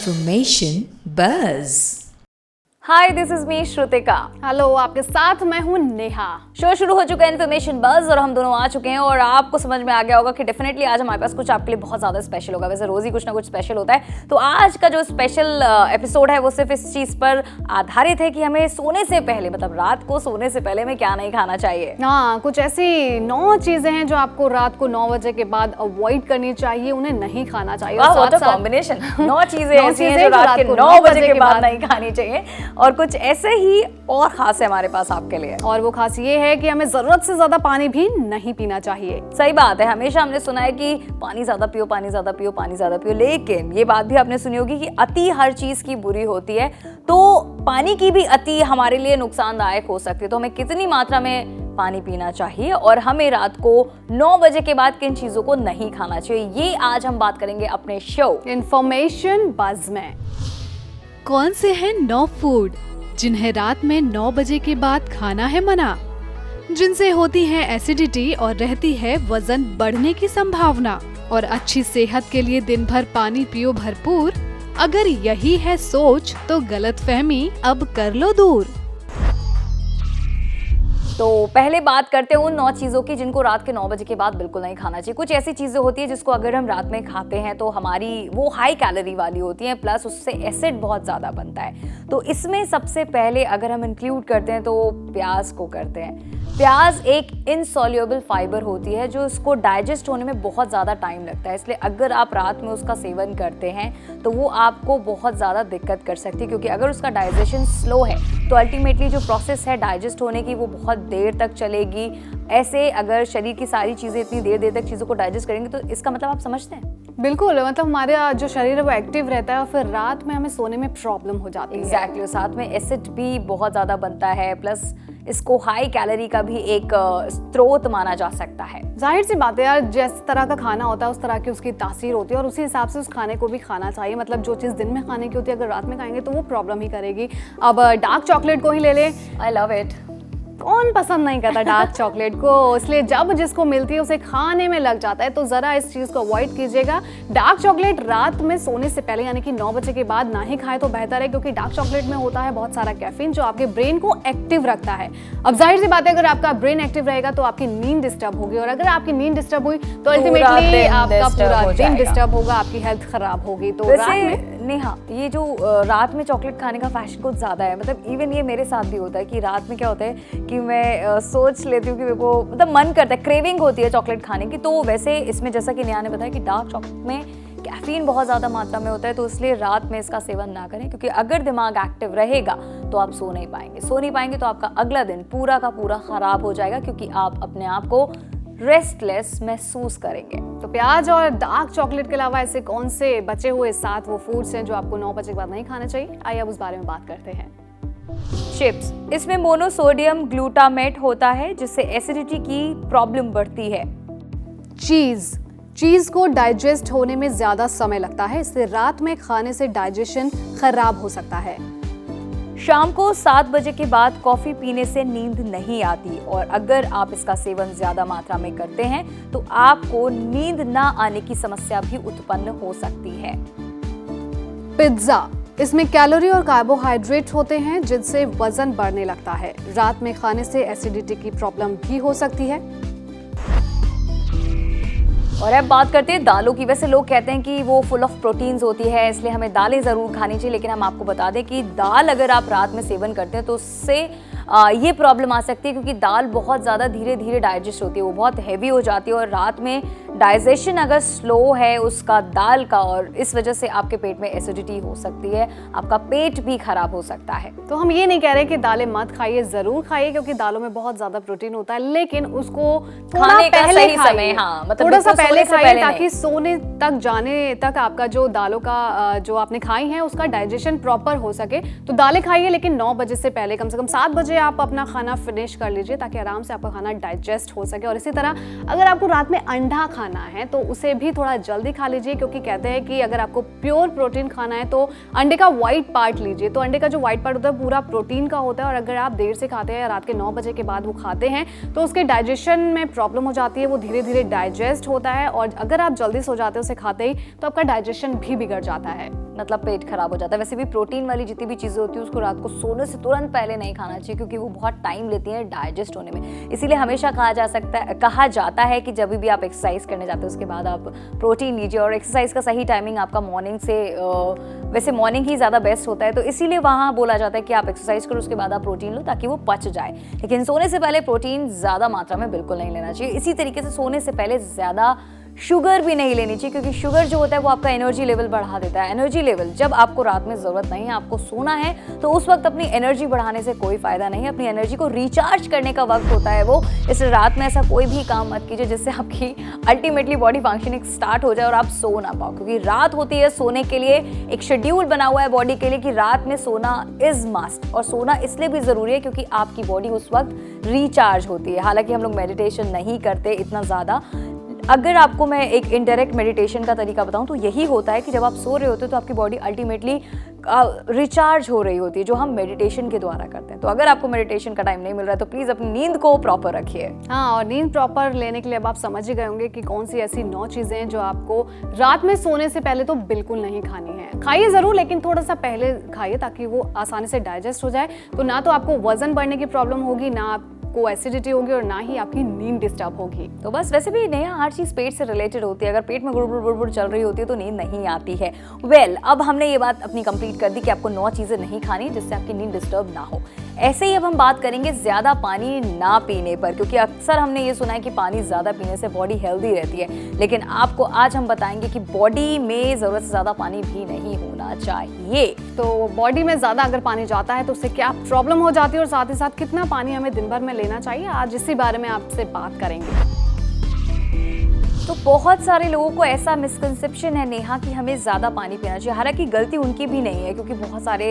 Information Buzz. Hi this is me Shrutika. Hello, आपके साथ मैं हूँ नेहा। शो शुरू हो चुका है इन्फॉर्मेशन बज़ और हम दोनों आ चुके हैं और आपको समझ में आ गया होगा कि डेफिनेटली आज हमारे पास कुछ आपके लिए बहुत ज़्यादा स्पेशल होगा। वैसे रोज़ ही कुछ ना कुछ स्पेशल होता है, तो आज का जो स्पेशल एपिसोड है वो सिर्फ इस चीज़ पर आधारित है कि हमें सोने से पहले, मतलब रात को सोने से पहले में क्या नहीं खाना चाहिए। हाँ, कुछ ऐसी 9 चीजें हैं जो आपको रात को 9 बजे के बाद अवॉइड करनी चाहिए, उन्हें नहीं खाना चाहिए। What a combination. 9 चीजें ऐसी हैं जो रात के 9 बजे के बाद नहीं खानी चाहिए और कुछ ऐसे ही और खास है हमारे पास आपके लिए। और वो खास ये है कि हमें जरूरत से ज्यादा पानी भी नहीं पीना चाहिए। सही बात है, हमेशा हमने सुना है कि पानी ज्यादा पियो, पानी ज्यादा पियो, पानी ज्यादा पियो, लेकिन ये बात भी आपने सुनी होगी कि अति हर चीज की बुरी होती है। तो पानी की भी अति हमारे लिए नुकसानदायक हो सकती है। तो हमें कितनी मात्रा में पानी पीना चाहिए और हमें रात को 9 बजे के बाद किन चीजों को नहीं खाना चाहिए, ये आज हम बात करेंगे अपने शो इंफॉर्मेशन बज़ में। कौन से हैं 9 फूड जिन्हें रात में 9 बजे के बाद खाना है मना, जिनसे होती है एसिडिटी और रहती है वजन बढ़ने की संभावना, और अच्छी सेहत के लिए दिन भर पानी पियो भरपूर। अगर यही है सोच तो गलतफहमी अब कर लो दूर। तो पहले बात करते हैं उन 9 चीज़ों की जिनको रात के 9 बजे के बाद बिल्कुल नहीं खाना चाहिए। कुछ ऐसी चीज़ें होती है जिसको अगर हम रात में खाते हैं तो हमारी वो हाई कैलोरी वाली होती हैं, प्लस उससे एसिड बहुत ज़्यादा बनता है। तो इसमें सबसे पहले अगर हम इंक्लूड करते हैं तो प्याज को करते हैं। प्याज एक इनसॉल्युबल फाइबर होती है जो इसको डाइजेस्ट होने में बहुत ज़्यादा टाइम लगता है, इसलिए अगर आप रात में उसका सेवन करते हैं तो वो आपको बहुत ज़्यादा दिक्कत कर सकती है, क्योंकि अगर उसका डाइजेशन स्लो है तो अल्टीमेटली जो प्रोसेस है डाइजेस्ट होने की वो बहुत देर तक चलेगी। ऐसे अगर शरीर की सारी चीज़ें इतनी देर तक चीज़ों को डाइजेस्ट करेंगे तो इसका मतलब आप समझते हैं। बिल्कुल, मतलब हमारा जो शरीर है वो एक्टिव रहता है और फिर रात में हमें सोने में प्रॉब्लम हो जाती है। एग्जैक्टली, साथ में एसिड भी बहुत ज़्यादा बनता है, प्लस इसको हाई कैलोरी का भी एक स्रोत माना जा सकता है। जाहिर सी बात है यार, जिस तरह का खाना होता है उस तरह की उसकी तासीर होती है और उसी हिसाब से उस खाने को भी खाना चाहिए। मतलब जो चीज़ दिन में खाने की होती है अगर रात में खाएंगे तो वो प्रॉब्लम ही करेगी। अब डार्क चॉकलेट को ही ले लें, आई लव इट। कौन पसंद नहीं करता डार्क चॉकलेट को, इसलिए जब जिसको मिलती है उसे खाने में लग जाता है। तो ज़रा इस चीज़ को अवॉइड कीजिएगा। डार्क चॉकलेट रात में सोने से पहले यानी कि 9 बजे के बाद ना ही खाएं तो बेहतर है, क्योंकि डार्क चॉकलेट में होता है बहुत सारा कैफीन जो आपके ब्रेन को एक्टिव रखता है। अब जाहिर सी बात है, अगर आपका ब्रेन एक्टिव रहेगा तो आपकी नींद डिस्टर्ब होगी, और अगर आपकी नींद डिस्टर्ब हुई तो अल्टीमेटली आपका पूरा दिन डिस्टर्ब होगा, आपकी हेल्थ खराब होगी। तो रात में नेहा, ये जो रात में चॉकलेट खाने का फैशन कुछ ज़्यादा है। मतलब इवन ये मेरे साथ भी होता है कि रात में क्या होता है कि मैं सोच लेती हूँ कि मेरे को मतलब मन करता है, क्रेविंग होती है चॉकलेट खाने की। तो वैसे इसमें जैसा कि नेहा ने बताया कि डार्क चॉकलेट में कैफीन बहुत ज़्यादा मात्रा में होता है, तो इसलिए रात में इसका सेवन ना करें, क्योंकि अगर दिमाग एक्टिव रहेगा तो आप सो नहीं पाएंगे तो आपका अगला दिन पूरा का पूरा ख़राब हो जाएगा, क्योंकि आप अपने आप को रेस्टलेस महसूस करेंगे। तो प्याज और डार्क चॉकलेट के अलावा ऐसे कौन से बचे हुए 7 वो फूड्स हैं जो आपको 9 बजे के बाद नहीं खाने चाहिए? आइए अब उस बारे में बात करते हैं। चिप्स, इसमें मोनोसोडियम ग्लूटामेट होता है जिससे एसिडिटी की प्रॉब्लम बढ़ती है। चीज को डाइजेस्ट होने में ज्यादा समय लगता है, इसलिए रात में खाने से डाइजेशन खराब हो सकता है। शाम को 7 बजे के बाद कॉफी पीने से नींद नहीं आती, और अगर आप इसका सेवन ज्यादा मात्रा में करते हैं तो आपको नींद ना आने की समस्या भी उत्पन्न हो सकती है। पिज्जा, इसमें कैलोरी और कार्बोहाइड्रेट होते हैं जिनसे वजन बढ़ने लगता है। रात में खाने से एसिडिटी की प्रॉब्लम भी हो सकती है। और अब बात करते हैं दालों की। वैसे लोग कहते हैं कि वो फुल ऑफ प्रोटीन्स होती है, इसलिए हमें दालें ज़रूर खानी चाहिए, लेकिन हम आपको बता दें कि दाल अगर आप रात में सेवन करते हैं तो उससे ये प्रॉब्लम आ सकती है, क्योंकि दाल बहुत ज़्यादा धीरे धीरे डाइजेस्ट होती है, वो बहुत हैवी हो जाती है, और रात में डाइजेशन अगर स्लो है उसका दाल का, और इस वजह से आपके पेट में एसिडिटी हो सकती है, आपका पेट भी खराब हो सकता है। तो हम ये नहीं कह रहे कि दालें मत खाइए, ज़रूर खाइए, क्योंकि दालों में बहुत ज़्यादा प्रोटीन होता है, लेकिन उसको खाने का पहले सही समय, हाँ, मतलब थोड़ा सा पहले खाइए, ताकि नहीं। सोने तक जाने तक आपका जो दालों का जो आपने खाई है उसका डाइजेशन प्रॉपर हो सके। तो दालें खाइए, लेकिन 9 बजे से पहले, कम से कम 7 बजे आप अपना खाना फिनिश कर लीजिए, ताकि आराम से आपका खाना डाइजेस्ट हो सके। और इसी तरह अगर आपको रात में अंडा खाना है तो उसे भी थोड़ा जल्दी खा लीजिए, क्योंकि कहते हैं कि अगर आपको प्योर प्रोटीन खाना है तो अंडे का वाइट पार्ट लीजिए। तो अंडे का जो वाइट पार्ट होता है पूरा प्रोटीन का होता है, और अगर आप देर से खाते हैं या रात के 9 बजे के बाद वो खाते हैं तो उसके डाइजेशन में प्रॉब्लम हो जाती है, वो धीरे धीरे डाइजेस्ट होता है, और अगर आप जल्दी सो जाते हो उसे खाते ही तो आपका डाइजेशन भी बिगड़ जाता है, मतलब पेट खराब हो जाता है। वैसे भी प्रोटीन वाली जितनी भी चीज़ें होती है उसको रात को सोने से तुरंत पहले नहीं खाना चाहिए, क्योंकि वो बहुत टाइम लेती हैं डाइजेस्ट होने में। इसीलिए हमेशा कहा जाता है कि जब भी आप एक्सरसाइज करने जाते हैं उसके बाद आप प्रोटीन लीजिए, और एक्सरसाइज का सही टाइमिंग आपका मॉर्निंग से वैसे मॉर्निंग ही ज़्यादा बेस्ट होता है, तो इसीलिए वहाँ बोला जाता है कि आप एक्सरसाइज करो उसके बाद आप प्रोटीन लो ताकि वो पच जाए। लेकिन सोने से पहले प्रोटीन ज़्यादा मात्रा में बिल्कुल नहीं लेना चाहिए। इसी तरीके से सोने से पहले ज़्यादा शुगर भी नहीं लेनी चाहिए, क्योंकि शुगर जो होता है वो आपका एनर्जी लेवल बढ़ा देता है। एनर्जी लेवल जब आपको रात में ज़रूरत नहीं है, आपको सोना है, तो उस वक्त अपनी एनर्जी बढ़ाने से कोई फ़ायदा नहीं है। अपनी एनर्जी को रिचार्ज करने का वक्त होता है वो। इसलिए रात में ऐसा कोई भी काम मत कीजिए जिससे आपकी अल्टीमेटली बॉडी फंक्शनिंग स्टार्ट हो जाए और आप सो ना पाओ, क्योंकि रात होती है सोने के लिए, एक शेड्यूल बना हुआ है बॉडी के लिए कि रात में सोना इज़ मस्ट। और सोना इसलिए भी ज़रूरी है क्योंकि आपकी बॉडी उस वक्त रिचार्ज होती है। हालांकि हम लोग मेडिटेशन नहीं करते इतना ज़्यादा। अगर आपको मैं एक इनडायरेक्ट मेडिटेशन का तरीका बताऊं तो यही होता है कि जब आप सो रहे होते हो तो आपकी बॉडी अल्टीमेटली रिचार्ज हो रही होती है, जो हम मेडिटेशन के द्वारा करते हैं। तो अगर आपको मेडिटेशन का टाइम नहीं मिल रहा है तो प्लीज़ अपनी नींद को प्रॉपर रखिए। हाँ, और नींद प्रॉपर लेने के लिए अब आप समझ ही गए होंगे कि कौन सी ऐसी 9 चीज़ें हैं जो आपको रात में सोने से पहले तो बिल्कुल नहीं खानी है। खाइए ज़रूर, लेकिन थोड़ा सा पहले खाइए ताकि वो आसानी से डाइजेस्ट हो जाए। तो ना तो आपको वजन बढ़ने की प्रॉब्लम होगी, ना को एसिडिटी होगी, और ना ही आपकी नींद डिस्टर्ब होगी। तो बस वैसे भी नया हर चीज़ पेट से रिलेटेड होती है। अगर पेट में गुड़गुड़ चल रही होती है तो नींद नहीं आती है। अब हमने ये बात अपनी कंप्लीट कर दी कि आपको 9 चीज़ें नहीं खानी जिससे आपकी नींद डिस्टर्ब ना हो। ऐसे ही अब हम बात करेंगे ज़्यादा पानी ना पीने पर, क्योंकि अक्सर हमने ये सुना है कि पानी ज़्यादा पीने से बॉडी हेल्दी रहती है, लेकिन आपको आज हम बताएंगे कि बॉडी में ज़रूरत से ज़्यादा पानी भी नहीं होना चाहिए। तो बॉडी में ज़्यादा अगर पानी जाता है तो उससे क्या प्रॉब्लम हो जाती है, और साथ ही साथ कितना पानी हमें दिन भर में लेना चाहिए, आज इसी बारे में आपसे बात करेंगे। तो बहुत सारे लोगों को ऐसा मिसकंसेप्शन है नेहा कि हमें ज़्यादा पानी पीना चाहिए। हालांकि गलती उनकी भी नहीं है, क्योंकि बहुत सारे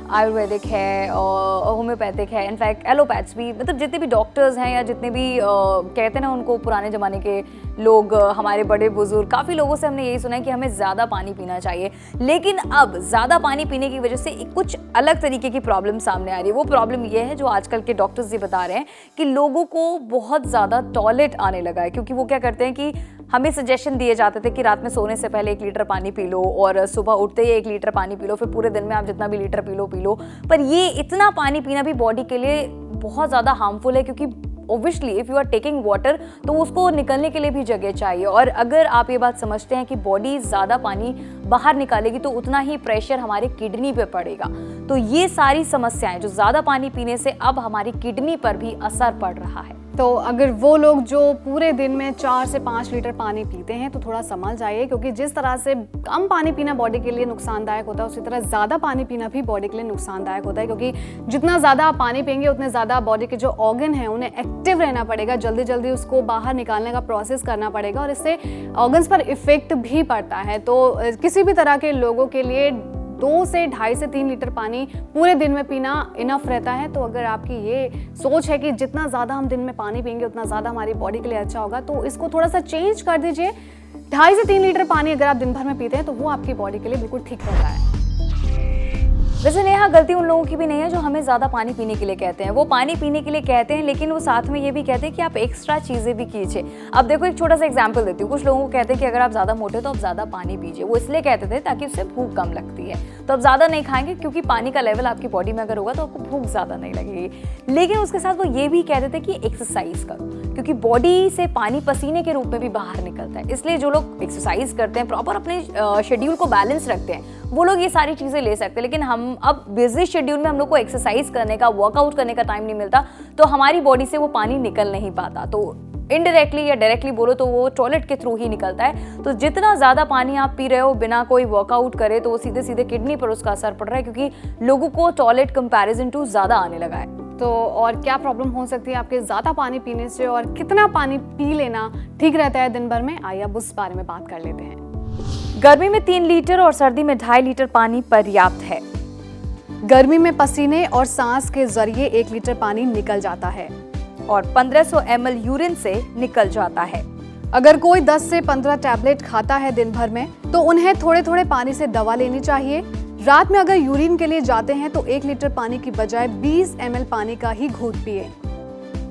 आयुर्वेदिक है और होम्योपैथिक है, इनफैक्ट एलोपैथ्स भी, मतलब जितने भी डॉक्टर्स हैं या जितने भी कहते हैं ना उनको पुराने ज़माने के लोग, हमारे बड़े बुजुर्ग, काफ़ी लोगों से हमने यही सुना है कि हमें ज़्यादा पानी पीना चाहिए। लेकिन अब ज़्यादा पानी पीने की वजह से कुछ अलग तरीके की प्रॉब्लम सामने आ रही है। वो प्रॉब्लम ये है जो आजकल के डॉक्टर्स ये बता रहे हैं कि लोगों को बहुत ज़्यादा टॉयलेट आने लगा है, क्योंकि वो क्या करते हैं कि हमें सजेशन दिए जाते थे कि रात में सोने से पहले 1 लीटर पानी पी लो, और सुबह उठते ही 1 लीटर पानी पी लो, फिर पूरे दिन में आप जितना भी लीटर पी लो। पर ये इतना पानी पीना भी बॉडी के लिए बहुत ज़्यादा हार्मफुल है, क्योंकि obviously if you are taking water तो उसको निकलने के लिए भी जगह चाहिए। और अगर आप ये बात समझते हैं कि बॉडी ज़्यादा पानी बाहर निकालेगी तो उतना ही प्रेशर हमारे किडनी पे पड़ेगा। तो ये सारी समस्याएं जो ज़्यादा पानी पीने से अब हमारी किडनी पर भी असर पड़ रहा है। तो अगर वो लोग जो पूरे दिन में 4 से 5 लीटर पानी पीते हैं तो थोड़ा संभल जाइए, क्योंकि जिस तरह से कम पानी पीना बॉडी के लिए नुकसानदायक होता है, उसी तरह ज़्यादा पानी पीना भी बॉडी के लिए नुकसानदायक होता है। क्योंकि जितना ज़्यादा आप पानी पिएंगे उतने ज़्यादा बॉडी के जो ऑर्गन हैं उन्हें एक्टिव रहना पड़ेगा, जल्दी जल्दी उसको बाहर निकालने का प्रोसेस करना पड़ेगा, और इससे ऑर्गन्स पर इफेक्ट भी पड़ता है। तो किसी भी तरह के लोगों के लिए 2 से 2.5 से 3 लीटर पानी पूरे दिन में पीना इनफ रहता है। तो अगर आपकी ये सोच है कि जितना ज़्यादा हम दिन में पानी पिएंगे उतना ज़्यादा हमारी बॉडी के लिए अच्छा होगा, तो इसको थोड़ा सा चेंज कर दीजिए। 2.5 से 3 लीटर पानी अगर आप दिन भर में पीते हैं तो वो आपकी बॉडी के लिए बिल्कुल ठीक रहता है। वैसे नेहा गलती उन लोगों की भी नहीं है जो हमें ज़्यादा पानी पीने के लिए कहते हैं। वो पानी पीने के लिए कहते हैं, लेकिन वो साथ में ये भी कहते हैं कि आप एक्स्ट्रा चीज़ें भी कीजिए। अब देखो एक छोटा सा एग्जांपल देती हूँ। कुछ लोगों को कहते हैं कि अगर आप ज़्यादा मोटे तो आप ज़्यादा पानी पीजिए। वो इसलिए कहते थे ताकि उससे भूख कम लगती है, तो आप ज़्यादा नहीं खाएंगे, क्योंकि पानी का लेवल आपकी बॉडी में अगर होगा तो आपको भूख ज़्यादा नहीं लगेगी। लेकिन उसके साथ वो ये भी कहते थे कि एक्सरसाइज करो, क्योंकि बॉडी से पानी पसीने के रूप में भी बाहर निकलता है। इसलिए जो लोग एक्सरसाइज करते हैं, प्रॉपर अपने शेड्यूल को बैलेंस रखते हैं, वो लोग ये सारी चीज़ें ले सकते हैं। लेकिन हम अब बिजी शेड्यूल में हम लोग को एक्सरसाइज करने का, वर्कआउट करने का टाइम नहीं मिलता, तो हमारी बॉडी से वो पानी निकल नहीं पाता। तो इनडायरेक्टली या डायरेक्टली बोलो तो वो टॉयलेट के थ्रू ही निकलता है। तो जितना ज़्यादा पानी आप पी रहे हो बिना कोई वर्कआउट करे, तो वो सीधे सीधे किडनी पर उसका असर पड़ रहा है, क्योंकि लोगों को टॉयलेट कंपैरिजन टू ज़्यादा आने लगा है। तो और क्या प्रॉब्लम हो सकती है आपके ज़्यादा पानी पीने से, और कितना पानी पी लेना ठीक रहता है दिन भर में, आइए अब उस बारे में बात कर लेते हैं। गर्मी में 3 लीटर और सर्दी में 2.5 लीटर पानी पर्याप्त है। गर्मी में पसीने और सांस के जरिए 1 लीटर पानी निकल जाता है, और 1500 ml यूरिन से निकल जाता है। अगर कोई 10 से 15 टैबलेट खाता है दिन भर में तो उन्हें थोड़े थोड़े पानी से दवा लेनी चाहिए। रात में अगर यूरिन के लिए जाते हैं तो 1 लीटर पानी की बजाय 20 ml पानी का ही घूंट पिए।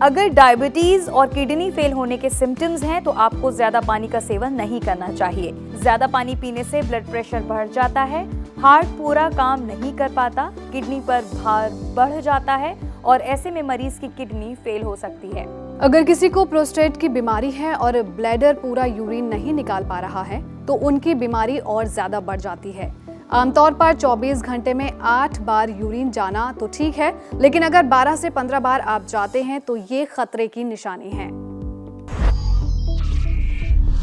अगर डायबिटीज और किडनी फेल होने के सिम्टम्स हैं तो आपको ज्यादा पानी का सेवन नहीं करना चाहिए। ज्यादा पानी पीने से ब्लड प्रेशर बढ़ जाता है, हार्ट पूरा काम नहीं कर पाता, किडनी पर भार बढ़ जाता है और ऐसे में मरीज की किडनी फेल हो सकती है। अगर किसी को प्रोस्टेट की बीमारी है और ब्लैडर पूरा यूरिन नहीं निकाल पा रहा है तो उनकी बीमारी और ज्यादा बढ़ जाती है। आमतौर पर 24 घंटे में 8 बार यूरिन जाना तो ठीक है, लेकिन अगर 12 से 15 बार आप जाते हैं तो ये खतरे की निशानी है।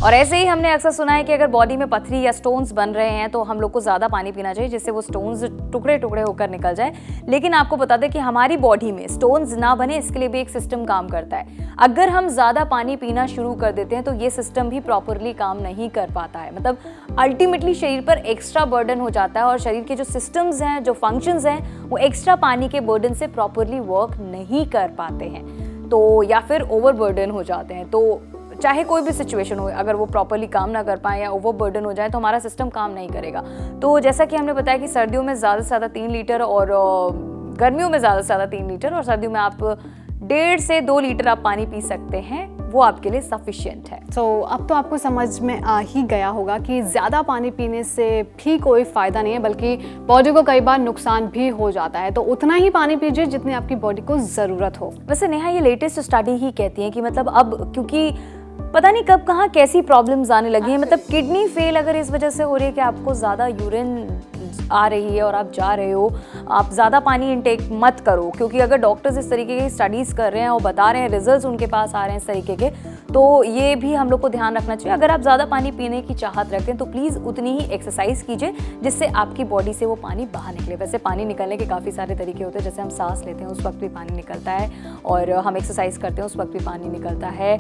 और ऐसे ही हमने अक्सर सुना है कि अगर बॉडी में पथरी या स्टोन्स बन रहे हैं तो हम लोग को ज़्यादा पानी पीना चाहिए जिससे वो स्टोन्स टुकड़े टुकड़े होकर निकल जाए। लेकिन आपको बता दें कि हमारी बॉडी में स्टोन्स ना बने इसके लिए भी एक सिस्टम काम करता है। अगर हम ज़्यादा पानी पीना शुरू कर देते हैं तो ये सिस्टम भी प्रॉपरली काम नहीं कर पाता है, मतलब अल्टीमेटली शरीर पर एक्स्ट्रा बर्डन हो जाता है और शरीर के जो सिस्टम्स हैं, जो फंक्शंस हैं, वो एक्स्ट्रा पानी के बर्डन से प्रॉपरली वर्क नहीं कर पाते हैं तो या फिर ओवर बर्डन हो जाते हैं। तो चाहे कोई भी सिचुएशन हो, अगर वो प्रॉपरली काम ना कर पाए या ओवर बर्डन हो जाए तो हमारा सिस्टम काम नहीं करेगा। तो जैसा कि हमने बताया कि सर्दियों में ज़्यादा से ज़्यादा 3 लीटर और गर्मियों में ज़्यादा से ज़्यादा 3 लीटर और सर्दियों में आप 1.5 से 2 लीटर आप पानी पी सकते हैं, वो आपके लिए सफिशिएंट है। तो अब तो आपको समझ में आ ही गया होगा कि ज़्यादा पानी पीने से भी कोई फ़ायदा नहीं है, बल्कि बॉडी को कई बार नुकसान भी हो जाता है। तो उतना ही पानी पीजिए जितनी आपकी बॉडी को ज़रूरत हो। वैसे नेहा, ये लेटेस्ट स्टडी ही कहती है कि मतलब अब क्योंकि पता नहीं कब कहाँ कैसी प्रॉब्लम्स आने लगी हैं, मतलब किडनी फेल अगर इस वजह से हो रही है कि आपको ज़्यादा यूरिन आ रही है और आप जा रहे हो, आप ज़्यादा पानी इंटेक मत करो, क्योंकि अगर डॉक्टर्स इस तरीके की स्टडीज़ कर रहे हैं और बता रहे हैं, रिजल्ट्स उनके पास आ रहे हैं इस तरीके के, तो ये भी हम लोग को ध्यान रखना चाहिए। अगर आप ज़्यादा पानी पीने की चाहत रखते हैं तो प्लीज़ उतनी ही एक्सरसाइज कीजिए जिससे आपकी बॉडी से वो पानी बाहर निकले। वैसे पानी निकलने के काफ़ी सारे तरीके होते हैं, जैसे हम सांस लेते हैं उस वक्त भी पानी निकलता है और हम एक्सरसाइज करते हैं उस वक्त भी पानी निकलता है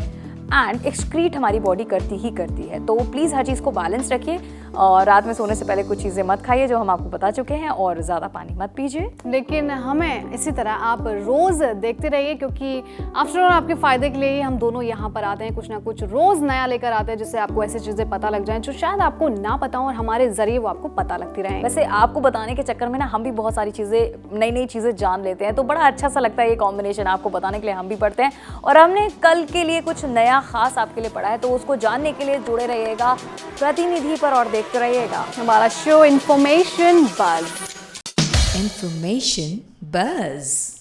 एंड एक्सक्रीट हमारी बॉडी करती ही करती है। तो प्लीज़ हर चीज़ को बैलेंस रखिए और रात में सोने से पहले कुछ चीज़ें मत खाइए जो हम आपको बता चुके हैं और ज़्यादा पानी मत पीजिए। लेकिन हमें इसी तरह आप रोज़ देखते रहिए, क्योंकि आफ्टर ऑल आपके फ़ायदे के लिए ही हम दोनों यहाँ पर आते हैं, कुछ ना कुछ रोज़ नया लेकर आते हैं जिससे आपको ऐसी चीज़ें पता लग जाएं जो शायद आपको ना पता हो और हमारे ज़रिए वो आपको पता लगती रहें। वैसे आपको बताने के चक्कर में ना हम भी बहुत सारी चीज़ें, नई नई चीज़ें जान लेते हैं, तो बड़ा अच्छा सा लगता है ये कॉम्बिनेशन। आपको बताने के लिए हम भी पढ़ते हैं और हमने कल के लिए कुछ नया खास आपके लिए पढ़ा है, तो उसको जानने के लिए जुड़े रहिएगा प्रतिनिधि पर और देखते रहिएगा हमारा show information buzz. Information Buzz.